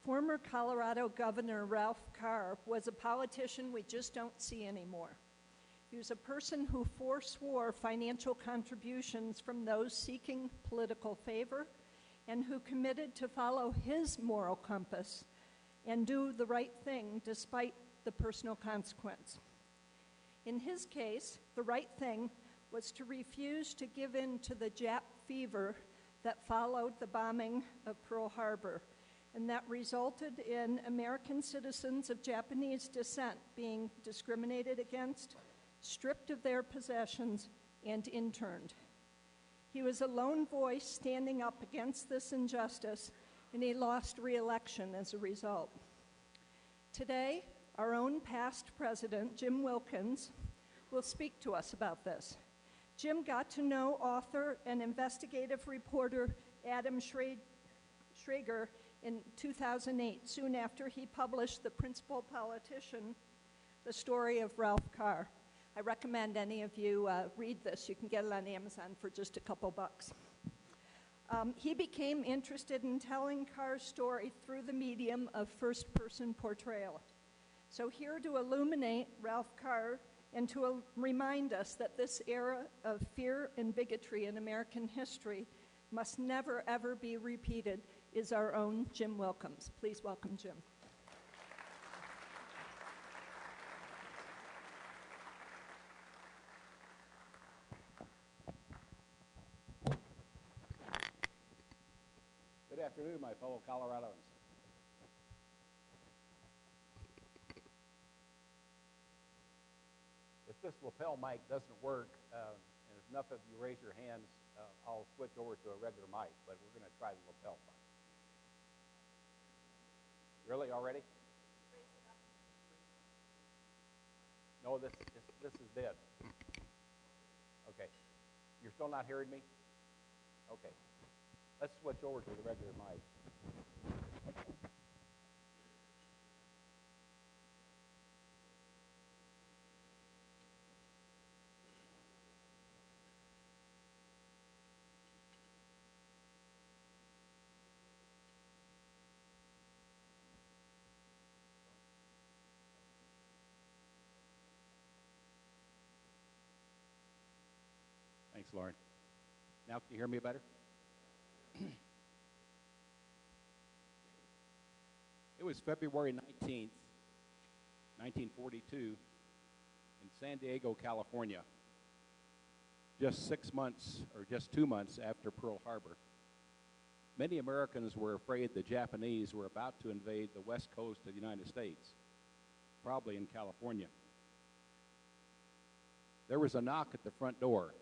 Former Colorado Governor Ralph Carr was a politician we just don't see anymore. He was a person who forswore financial contributions from those seeking political favor and who committed to follow his moral compass and do the right thing despite the personal consequence. In his case, the right thing was to refuse to give in to the Jap fever that followed the bombing of Pearl Harbor, and that resulted in American citizens of Japanese descent being discriminated against, stripped of their possessions, and interned. He was a lone voice standing up against this injustice, and he lost re-election as a result. Today, our own past president, Jim Wilkins, will speak to us about this. Jim got to know author and investigative reporter Adam Schrager in 2008, soon after he published The Principal Politician, the story of Ralph Carr. I recommend any of you read this. You can get it on Amazon for just a couple bucks. He became interested in telling Carr's story through the medium of first-person portrayal. So here to illuminate Ralph Carr and to remind us that this era of fear and bigotry in American history must never, ever be repeated is our own Jim Wilkins. Please welcome Jim. Good afternoon, my fellow Coloradans. If this lapel mic doesn't work, and if enough of you raise your hands, I'll switch over to a regular mic, but we're going to try the lapel mic. Really, already? No, this is dead. Okay. You're still not hearing me? Okay. Let's switch over to the regular mic. Thanks, Lauren. Now can you hear me better? It was February 19th, 1942, in San Diego, California, just 6 months, or just 2 months after Pearl Harbor. Many Americans were afraid the Japanese were about to invade the west coast of the United States, probably in California. There was a knock at the front door.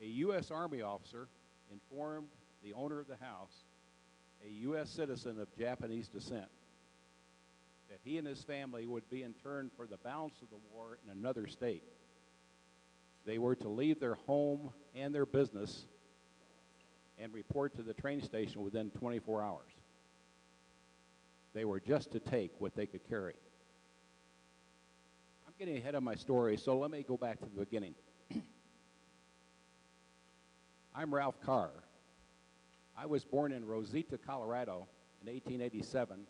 A U.S. Army officer informed the owner of the house, a U.S. citizen of Japanese descent, that he and his family would be interned for the balance of the war in another state. They were to leave their home and their business and report to the train station within 24 hours. They were just to take what they could carry. I'm getting ahead of my story, so let me go back to the beginning. I'm Ralph Carr. I was born in Rosita, Colorado in 1887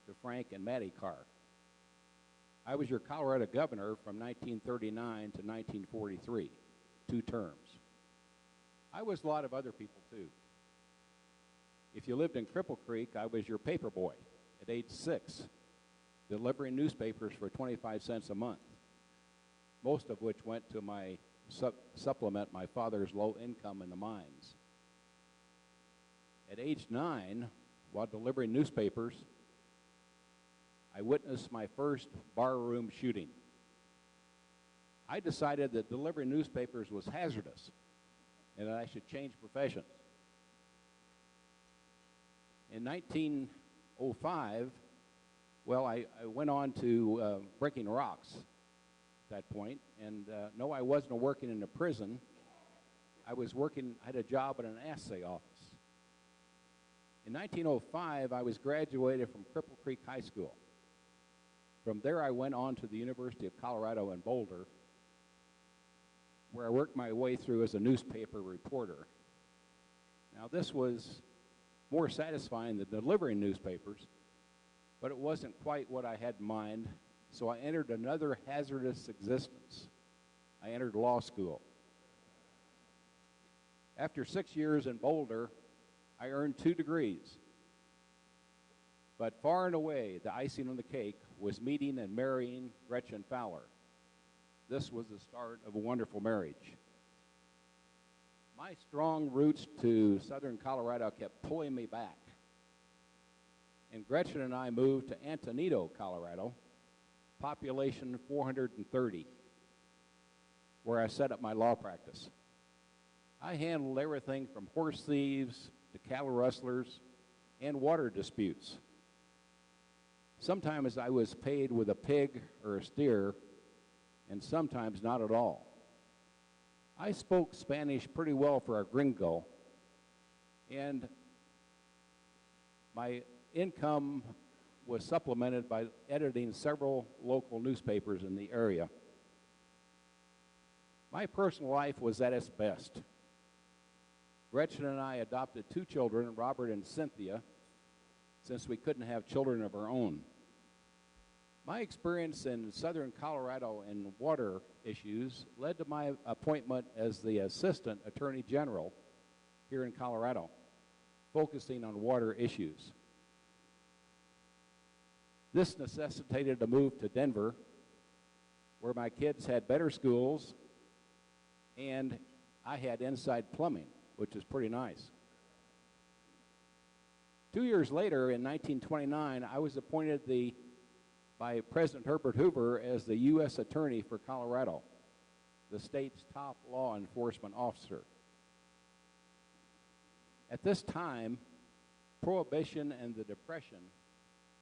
to Frank and Mattie Carr. I was your Colorado governor from 1939 to 1943, 2 terms. I was a lot of other people too. If you lived in Cripple Creek, I was your paper boy at age 6, delivering newspapers for 25 cents a month, most of which went to my supplement my father's low income in the mines. At age 9, while delivering newspapers, I witnessed my first barroom shooting. I decided that delivering newspapers was hazardous and that I should change professions. In 1905, well, I went on to breaking rocks at that point, and no, I wasn't working in a prison. I had a job at an assay office. In 1905, I was graduated from Cripple Creek High School. From there, I went on to the University of Colorado in Boulder, where I worked my way through as a newspaper reporter. Now, this was more satisfying than delivering newspapers, but it wasn't quite what I had in mind, so I entered another hazardous existence. I entered law school. After 6 years in Boulder, I earned 2 degrees. But far and away, the icing on the cake was meeting and marrying Gretchen Fowler. This was the start of a wonderful marriage. My strong roots to southern Colorado kept pulling me back. And Gretchen and I moved to Antonito, Colorado, population 430, where I set up my law practice. I handled everything from horse thieves to cattle rustlers and water disputes. Sometimes I was paid with a pig or a steer, and sometimes not at all. I spoke Spanish pretty well for a gringo, and my income was supplemented by editing several local newspapers in the area. My personal life was at its best. Gretchen and I adopted 2 children, Robert and Cynthia, since we couldn't have children of our own. My experience in southern Colorado in water issues led to my appointment as the Assistant Attorney General here in Colorado, focusing on water issues. This necessitated a move to Denver, where my kids had better schools, and I had inside plumbing, which is pretty nice. 2 years later, in 1929, I was appointed by President Herbert Hoover as the U.S. Attorney for Colorado, the state's top law enforcement officer. At this time, Prohibition and the Depression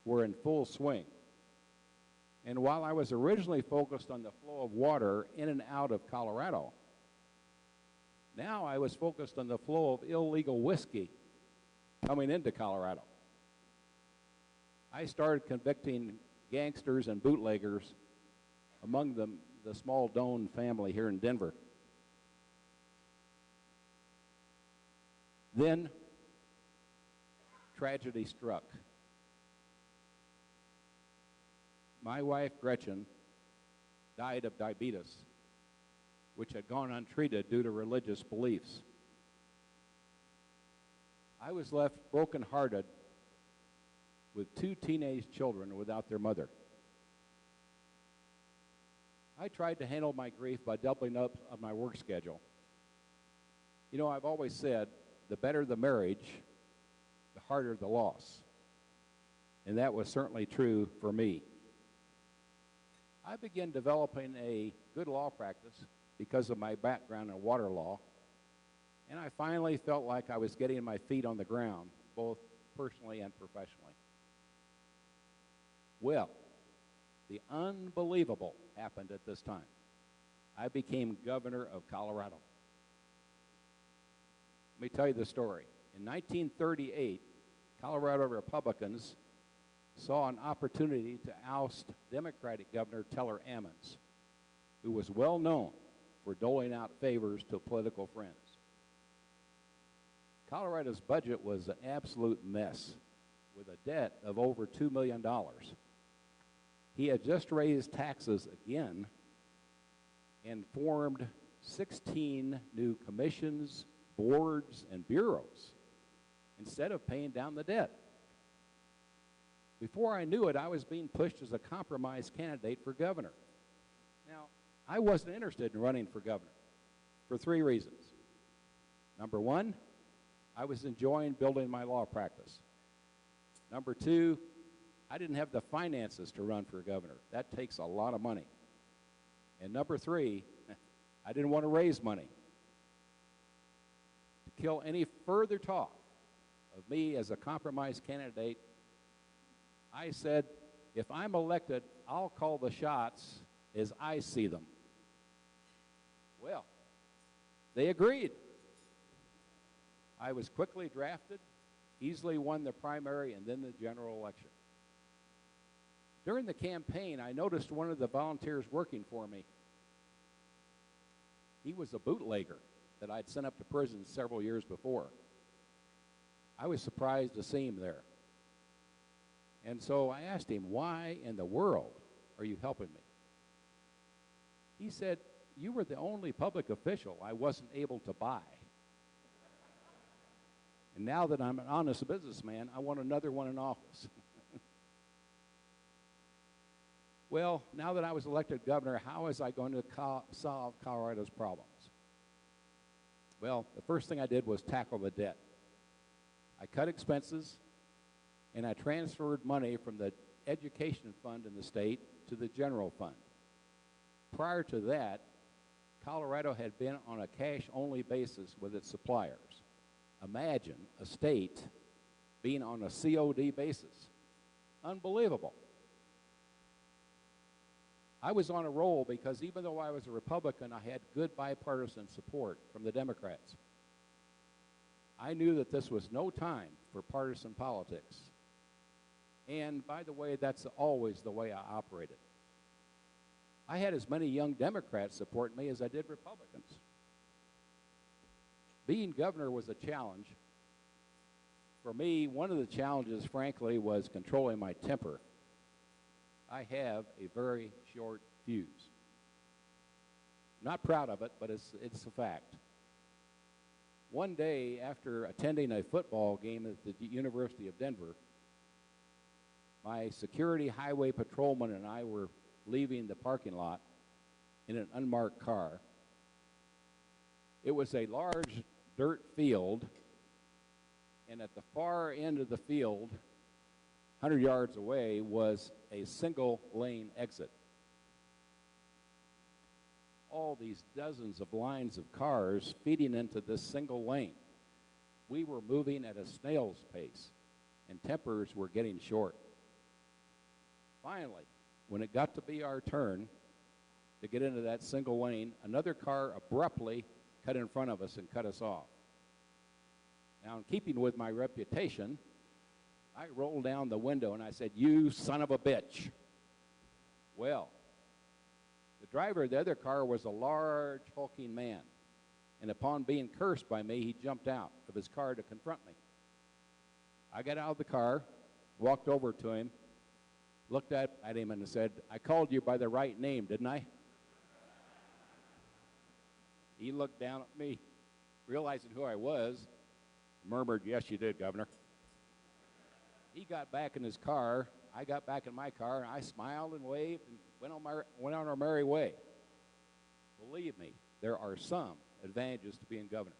were in full swing. And while I was originally focused on the flow of water in and out of Colorado, now I was focused on the flow of illegal whiskey coming into Colorado. I started convicting gangsters and bootleggers, among them the small Doan family here in Denver. Then tragedy struck. My wife, Gretchen, died of diabetes, which had gone untreated due to religious beliefs. I was left brokenhearted with 2 teenage children without their mother. I tried to handle my grief by doubling up on my work schedule. You know, I've always said, the better the marriage, the harder the loss. And that was certainly true for me. I began developing a good law practice because of my background in water law, and I finally felt like I was getting my feet on the ground, both personally and professionally. Well, the unbelievable happened at this time. I became governor of Colorado. Let me tell you the story. In 1938, Colorado Republicans saw an opportunity to oust Democratic Governor Teller Ammons, who was well known for doling out favors to political friends. Colorado's budget was an absolute mess, with a debt of over $2 million. He had just raised taxes again and formed 16 new commissions, boards, and bureaus instead of paying down the debt. Before I knew it, I was being pushed as a compromise candidate for governor. Now, I wasn't interested in running for governor for 3 reasons. Number 1, I was enjoying building my law practice. Number 2, I didn't have the finances to run for governor. That takes a lot of money. And number 3, I didn't want to raise money. To kill any further talk of me as a compromise candidate, I said, if I'm elected, I'll call the shots as I see them. Well, they agreed. I was quickly drafted, easily won the primary and then the general election. During the campaign, I noticed one of the volunteers working for me. He was a bootlegger that I'd sent up to prison several years before. I was surprised to see him there. And so I asked him, why in the world are you helping me? He said, you were the only public official I wasn't able to buy. And now that I'm an honest businessman, I want another one in office. Well, now that I was elected governor, how was I going to solve Colorado's problems? Well, the first thing I did was tackle the debt. I cut expenses, and I transferred money from the education fund in the state to the general fund. Prior to that, Colorado had been on a cash-only basis with its suppliers. Imagine a state being on a COD basis. Unbelievable. I was on a roll because even though I was a Republican, I had good bipartisan support from the Democrats. I knew that this was no time for partisan politics. And by the way, that's always the way I operated. I had as many young Democrats support me as I did Republicans. Being governor was a challenge. For me, one of the challenges, frankly, was controlling my temper. I have a very short fuse. Not proud of it, but it's a fact. One day, after attending a football game at the University of Denver, my security highway patrolman and I were leaving the parking lot in an unmarked car. It was a large dirt field, and at the far end of the field, 100 yards away, was a single-lane exit. All these dozens of lines of cars feeding into this single lane. We were moving at a snail's pace, and tempers were getting short. Finally, when it got to be our turn to get into that single lane, another car abruptly cut in front of us and cut us off. Now, in keeping with my reputation, I rolled down the window and I said, "You son of a bitch." Well, the driver of the other car was a large, hulking man, and upon being cursed by me, he jumped out of his car to confront me. I got out of the car, walked over to him, looked at him and said, "I called you by the right name, didn't I?" He looked down at me, realizing who I was, murmured, "Yes, you did, Governor." He got back in his car. I got back in my car, and I smiled and waved and went on our merry way. Believe me, there are some advantages to being governor.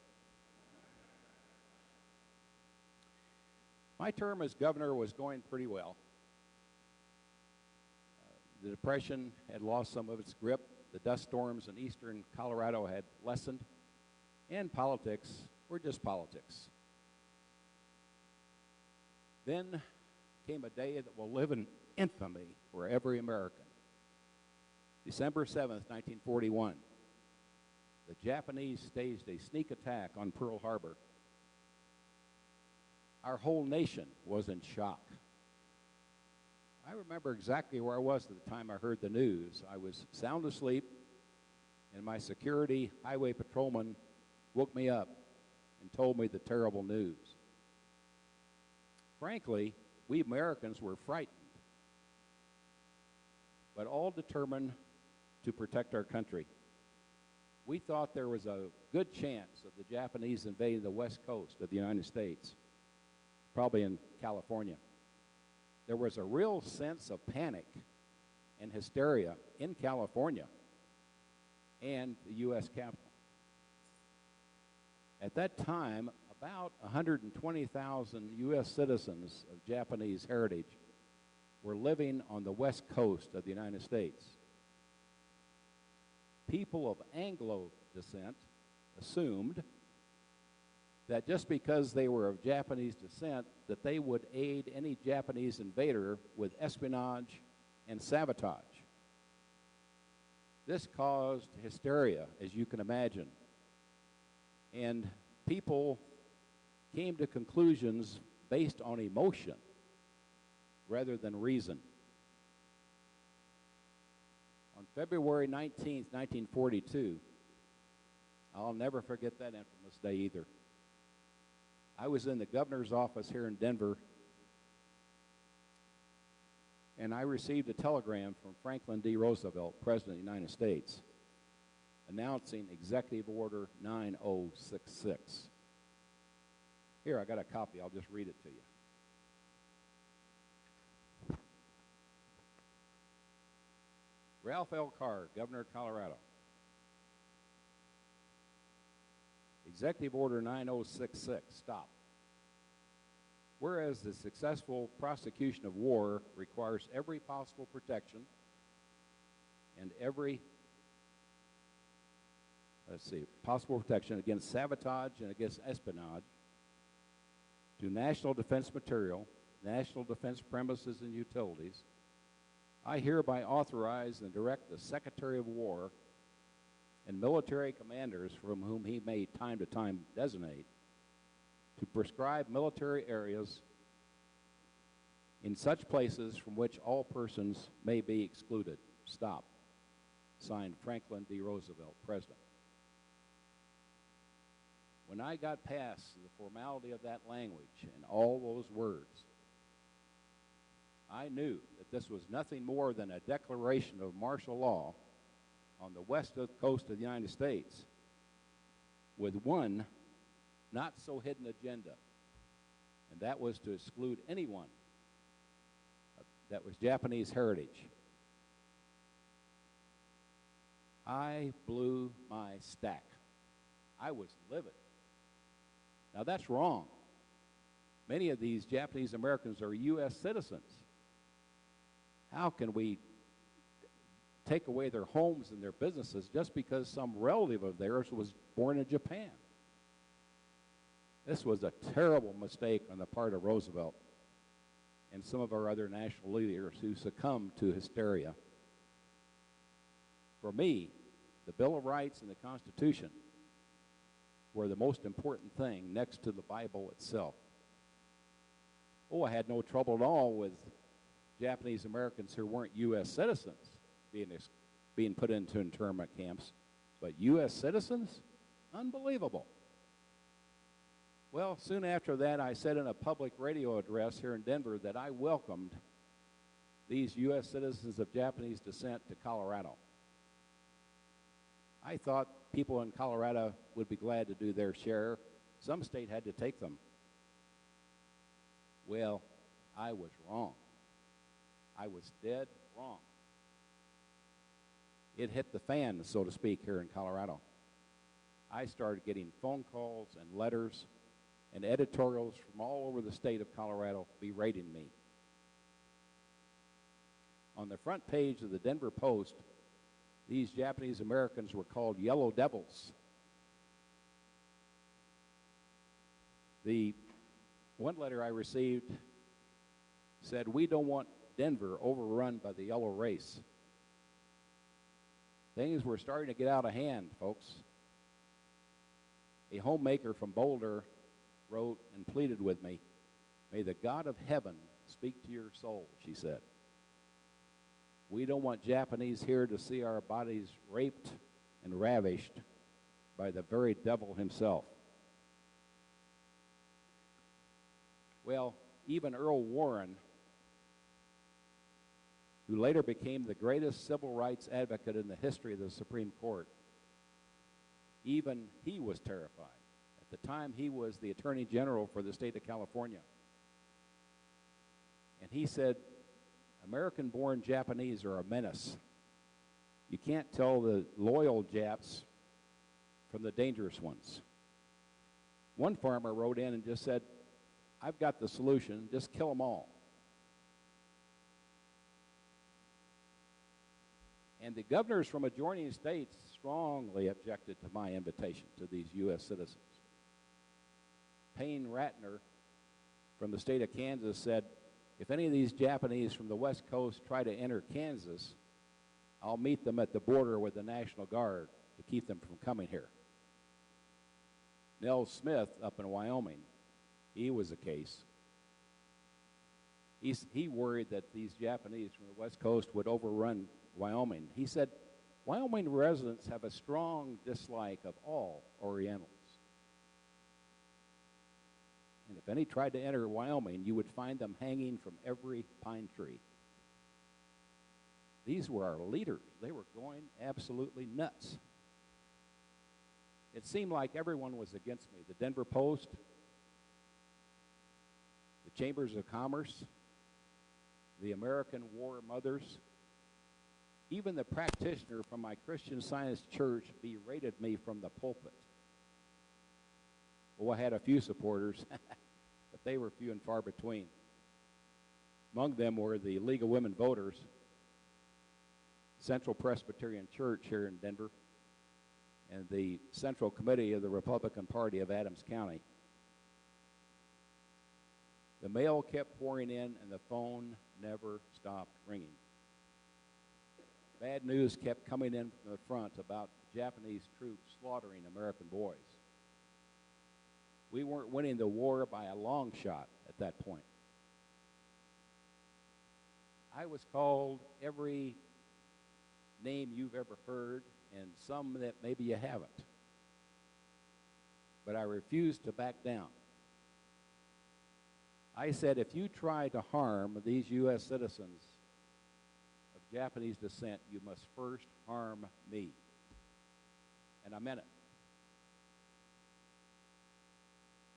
My term as governor was going pretty well. The Depression had lost some of its grip. The dust storms in eastern Colorado had lessened. And politics were just politics. Then came a day that will live in infamy for every American. December 7th, 1941. The Japanese staged a sneak attack on Pearl Harbor. Our whole nation was in shock. I remember exactly where I was at the time I heard the news. I was sound asleep, and my security highway patrolman woke me up and told me the terrible news. Frankly, we Americans were frightened, but all determined to protect our country. We thought there was a good chance of the Japanese invading the west coast of the United States, probably in California. There was a real sense of panic and hysteria in California and the U.S. Capitol. At that time, about 120,000 U.S. citizens of Japanese heritage were living on the west coast of the United States. People of Anglo descent assumed that just because they were of Japanese descent, that they would aid any Japanese invader with espionage and sabotage. This caused hysteria, as you can imagine, and people came to conclusions based on emotion rather than reason. On February 19th, 1942, I'll never forget that infamous day either. I was in the governor's office here in Denver, and I received a telegram from Franklin D. Roosevelt, President of the United States, announcing Executive Order 9066. Here, I got a copy. I'll just read it to you. Ralph L. Carr, Governor of Colorado. Executive Order 9066, stop. Whereas the successful prosecution of war requires every possible protection and possible protection against sabotage and against espionage to national defense material, national defense premises and utilities, I hereby authorize and direct the Secretary of War and military commanders from whom he may time to time designate to prescribe military areas in such places from which all persons may be excluded. Stop. Signed, Franklin D. Roosevelt, President. When I got past the formality of that language and all those words, I knew that this was nothing more than a declaration of martial law on the west coast of the United States with one not-so-hidden agenda, and that was to exclude anyone that was Japanese heritage. I blew my stack. I was livid. Now, that's wrong. Many of these Japanese Americans are U.S. citizens. How can we take away their homes and their businesses just because some relative of theirs was born in Japan? This was a terrible mistake on the part of Roosevelt and some of our other national leaders who succumbed to hysteria. For me, the Bill of Rights and the Constitution were the most important thing next to the Bible itself. Oh, I had no trouble at all with Japanese Americans who weren't U.S. citizens being put into internment camps, but U.S. citizens? Unbelievable. Well, soon after that, I said in a public radio address here in Denver that I welcomed these U.S. citizens of Japanese descent to Colorado. I thought people in Colorado would be glad to do their share. Some state had to take them. Well, I was wrong. I was dead wrong. It hit the fan, so to speak, here in Colorado. I started getting phone calls and letters and editorials from all over the state of Colorado berating me. On the front page of the Denver Post, these Japanese Americans were called Yellow Devils. The one letter I received said, "We don't want Denver overrun by the yellow race." Things were starting to get out of hand, folks. A homemaker from Boulder wrote and pleaded with me, "May the God of heaven speak to your soul," she said. "We don't want Japanese here to see our bodies raped and ravished by the very devil himself." Well, even Earl Warren, who later became the greatest civil rights advocate in the history of the Supreme Court, even he was terrified. At the time, he was the Attorney General for the state of California. And he said, American-born Japanese are a menace. You can't tell the loyal Japs from the dangerous ones. One farmer wrote in and just said, "I've got the solution, just kill them all." And the governors from adjoining states strongly objected to my invitation to these U.S. citizens. Payne Ratner from the state of Kansas said, "If any of these Japanese from the West Coast try to enter Kansas, I'll meet them at the border with the National Guard to keep them from coming here." Nell Smith up in Wyoming, he was a case. He worried that these Japanese from the West Coast would overrun Wyoming. He said, "Wyoming residents have a strong dislike of all Orientals." If any tried to enter Wyoming, you would find them hanging from every pine tree. These were our leaders. They were going absolutely nuts. It seemed like everyone was against me. The Denver Post, the Chambers of Commerce, the American War Mothers, even the practitioner from my Christian Science church berated me from the pulpit. Oh, I had a few supporters, but they were few and far between. Among them were the League of Women Voters, Central Presbyterian Church here in Denver, and the Central Committee of the Republican Party of Adams County. The mail kept pouring in, and the phone never stopped ringing. Bad news kept coming in from the front about Japanese troops slaughtering American boys. We weren't winning the war by a long shot at that point. I was called every name you've ever heard, and some that maybe you haven't. But I refused to back down. I said, if you try to harm these U.S. citizens of Japanese descent, you must first harm me. And I meant it.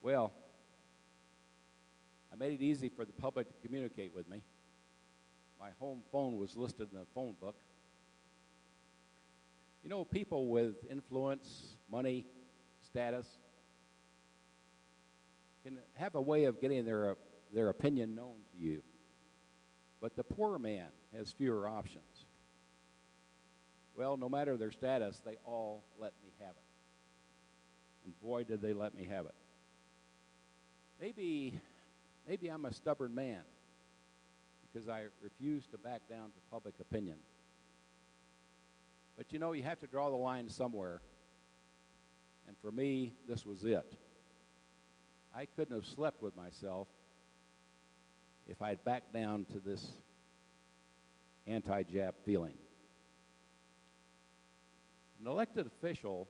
Well, I made it easy for the public to communicate with me. My home phone was listed in the phone book. You know, people with influence, money, status can have a way of getting their opinion known to you. But the poor man has fewer options. Well, no matter their status, they all let me have it. And boy, did they let me have it. Maybe I'm a stubborn man because I refuse to back down to public opinion. But you know, you have to draw the line somewhere. And for me, this was it. I couldn't have slept with myself if I'd backed down to this anti-Jap feeling. An elected official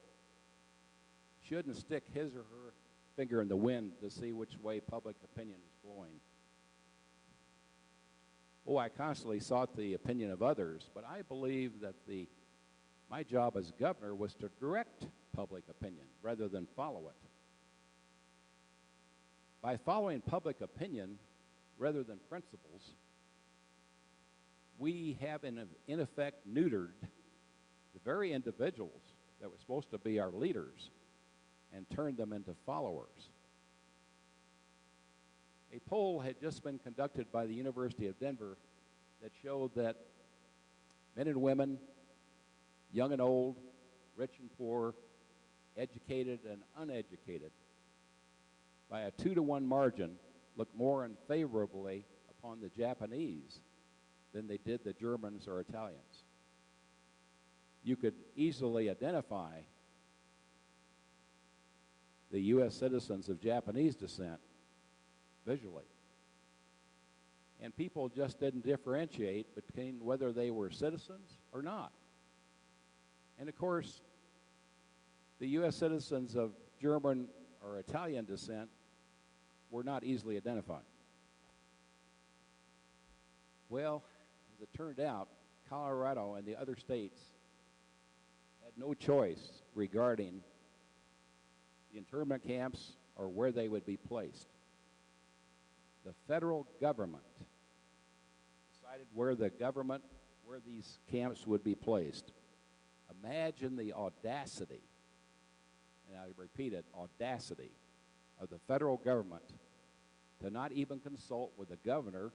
shouldn't stick his or her finger in the wind to see which way public opinion is blowing. Oh, I constantly sought the opinion of others, but I believe that my job as governor was to direct public opinion rather than follow it. By following public opinion rather than principles, we have in effect neutered the very individuals that were supposed to be our leaders and turned them into followers. A poll had just been conducted by the University of Denver that showed that men and women, young and old, rich and poor, educated and uneducated, by a 2-to-1 margin, looked more unfavorably upon the Japanese than they did the Germans or Italians. You could easily identify the U.S. citizens of Japanese descent visually. And people just didn't differentiate between whether they were citizens or not. And of course, the U.S. citizens of German or Italian descent were not easily identified. Well, as it turned out, Colorado and the other states had no choice regarding the internment camps or where they would be placed. The federal government decided where these camps would be placed. Imagine the audacity, and I repeat it, audacity of the federal government to not even consult with the governor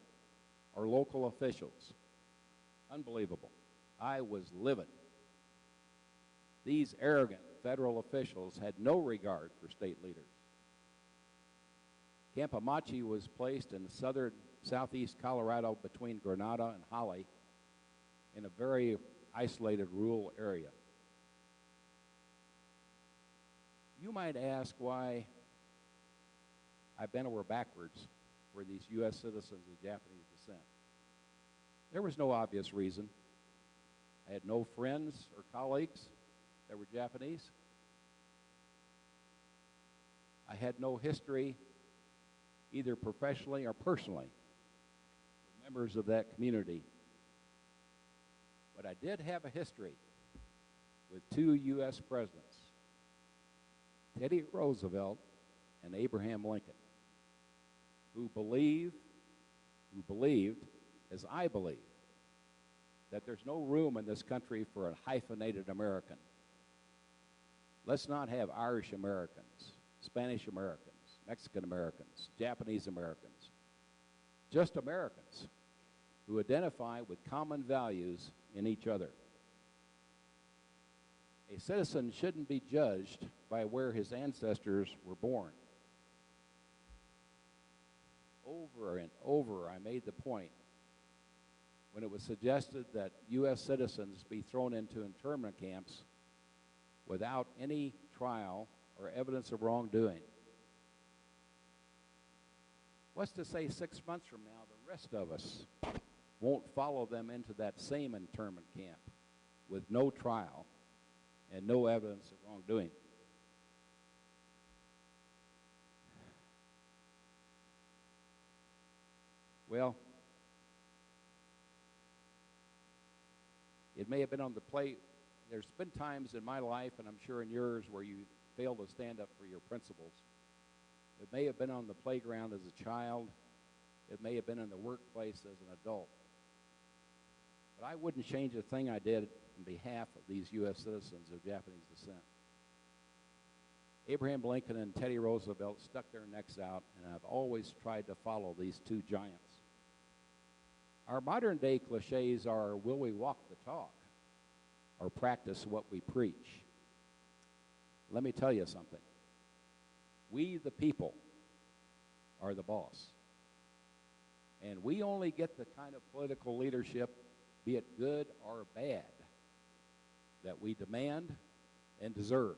or local officials. Unbelievable. I was livid. These arrogant federal officials had no regard for state leaders. Camp Amachi was placed in southeast Colorado between Granada and Holly in a very isolated rural area. You might ask why I bent over backwards for these U.S. citizens of Japanese descent. There was no obvious reason. I had no friends or colleagues that were Japanese. I had no history either professionally or personally, with members of that community. But I did have a history with two U.S. presidents, Teddy Roosevelt and Abraham Lincoln, who believed, as I believe, that there's no room in this country for a hyphenated American. Let's not have Irish Americans, Spanish Americans, Mexican Americans, Japanese Americans, just Americans who identify with common values in each other. A citizen shouldn't be judged by where his ancestors were born. Over and over, I made the point when it was suggested that U.S. citizens be thrown into internment camps without any trial or evidence of wrongdoing. What's to say 6 months from now the rest of us won't follow them into that same internment camp with no trial and no evidence of wrongdoing? Well, it may have been on the plate. There's been times in my life, and I'm sure in yours, where you fail to stand up for your principles. It may have been on the playground as a child. It may have been in the workplace as an adult. But I wouldn't change a thing I did on behalf of these U.S. citizens of Japanese descent. Abraham Lincoln and Teddy Roosevelt stuck their necks out, and I've always tried to follow these two giants. Our modern-day cliches are, will we walk the talk or practice what we preach? Let me tell you something. We, the people, are the boss. And we only get the kind of political leadership, be it good or bad, that we demand and deserve.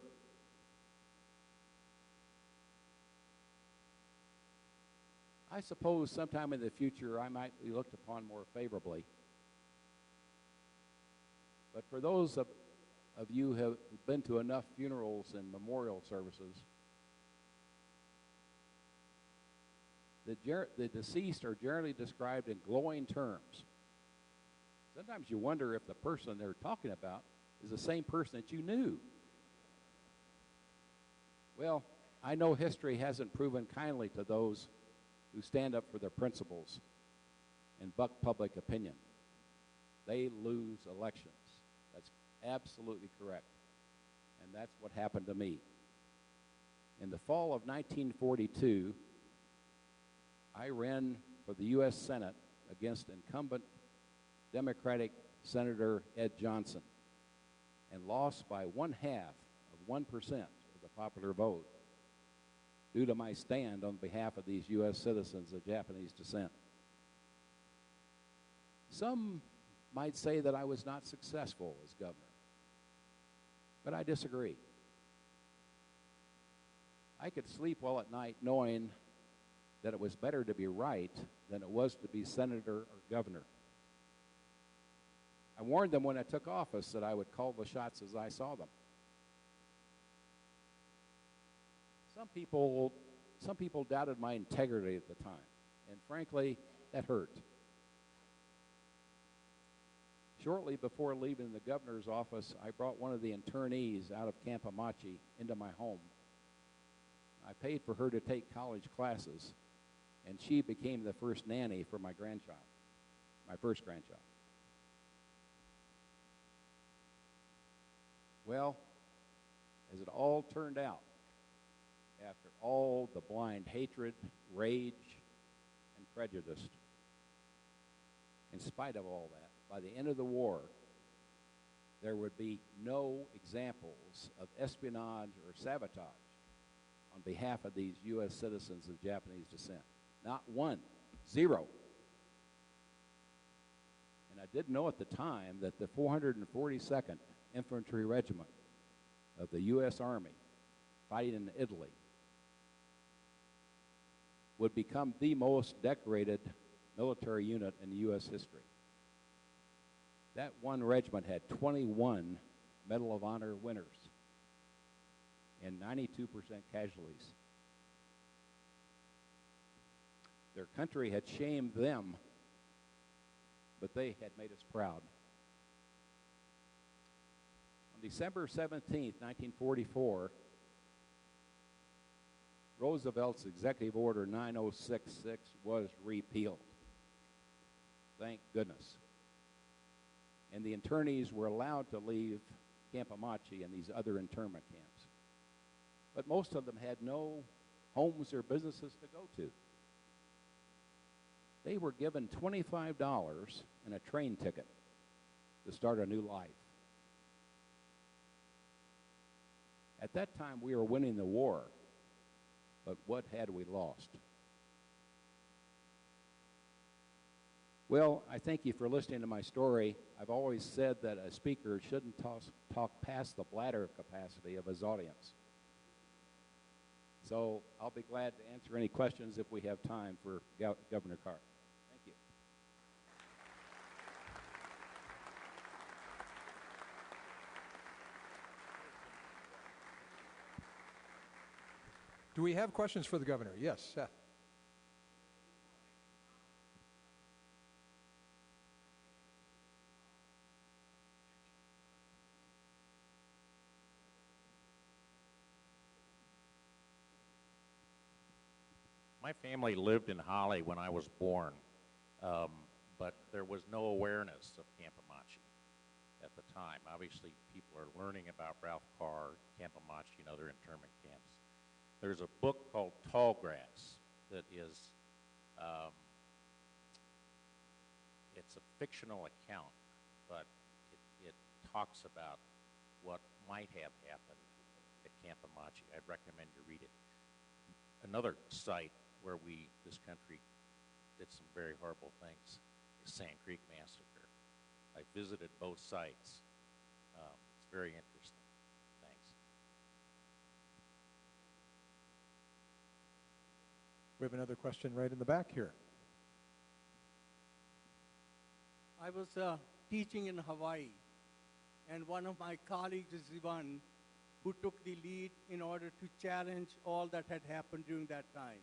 I suppose sometime in the future I might be looked upon more favorably. But for those of you who have been to enough funerals and memorial services, the deceased are generally described in glowing terms. Sometimes you wonder if the person they're talking about is the same person that you knew. Well, I know history hasn't proven kindly to those who stand up for their principles and buck public opinion. They lose elections. That's absolutely correct. And that's what happened to me. In the fall of 1942, I ran for the U.S. Senate against incumbent Democratic Senator Ed Johnson and lost by 1/2 of 1% of the popular vote due to my stand on behalf of these U.S. citizens of Japanese descent. Some might say that I was not successful as governor, but I disagree. I could sleep well at night knowing that it was better to be right than it was to be senator or governor. I warned them when I took office that I would call the shots as I saw them. Some people doubted my integrity at the time, and frankly, that hurt. Shortly before leaving the governor's office, I brought one of the internees out of Camp Amachi into my home. I paid for her to take college classes, and she became the first nanny for my first grandchild. Well, as it all turned out, after all the blind hatred, rage, and prejudice, in spite of all that, by the end of the war, there would be no examples of espionage or sabotage on behalf of these U.S. citizens of Japanese descent. Not one. Zero. And I didn't know at the time that the 442nd Infantry Regiment of the U.S. Army fighting in Italy would become the most decorated military unit in U.S. history. That one regiment had 21 Medal of Honor winners and 92% casualties. Their country had shamed them, but they had made us proud. On December 17th, 1944, Roosevelt's Executive Order 9066 was repealed. Thank goodness. And the internees were allowed to leave Camp Amache and these other internment camps. But most of them had no homes or businesses to go to. They were given $25 and a train ticket to start a new life. At that time, we were winning the war, but what had we lost? Well, I thank you for listening to my story. I've always said that a speaker shouldn't talk past the bladder capacity of his audience. So I'll be glad to answer any questions if we have time for Governor Carr. Thank you. Do we have questions for the governor? Yes, Seth. My family lived in Holly when I was born, but there was no awareness of Camp Amache at the time. Obviously, people are learning about Ralph Carr, Camp Amache, and other internment camps. There's a book called Tallgrass that is, it's a fictional account, but it talks about what might have happened at Camp Amache. I'd recommend you read it. Another site where this country did some very horrible things is Sand Creek Massacre. I visited both sites. It's very interesting. Thanks. We have another question right in the back here. I was teaching in Hawaii, and one of my colleagues is the one who took the lead in order to challenge all that had happened during that time.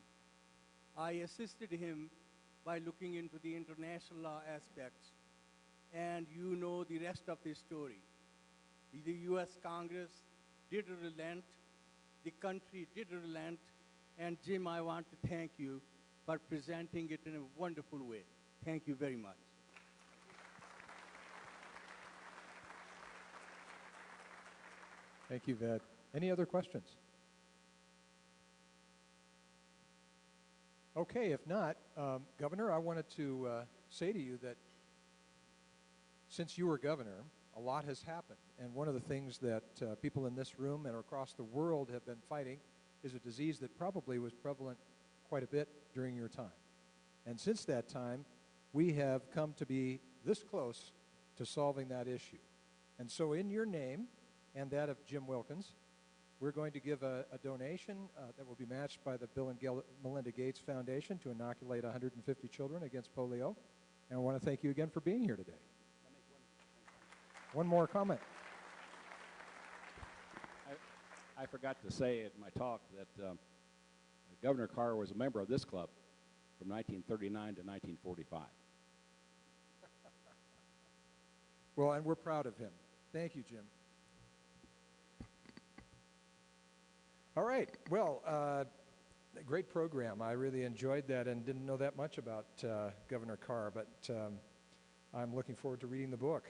I assisted him by looking into the international law aspects, and you know the rest of the story. The U.S. Congress did relent, the country did relent, and Jim, I want to thank you for presenting it in a wonderful way. Thank you very much. Thank you, Ved. Any other questions? Okay, if not, Governor, I wanted to say to you that since you were governor, a lot has happened. And one of the things that people in this room and across the world have been fighting is a disease that probably was prevalent quite a bit during your time. And since that time, we have come to be this close to solving that issue. And so in your name and that of Jim Wilkins, we're going to give a donation that will be matched by the Bill and Melinda Gates Foundation to inoculate 150 children against polio. And I want to thank you again for being here today. One more comment. I forgot to say in my talk that Governor Carr was a member of this club from 1939 to 1945. Well, and we're proud of him. Thank you, Jim. All right. Well, a great program. I really enjoyed that and didn't know that much about Governor Carr, but I'm looking forward to reading the book.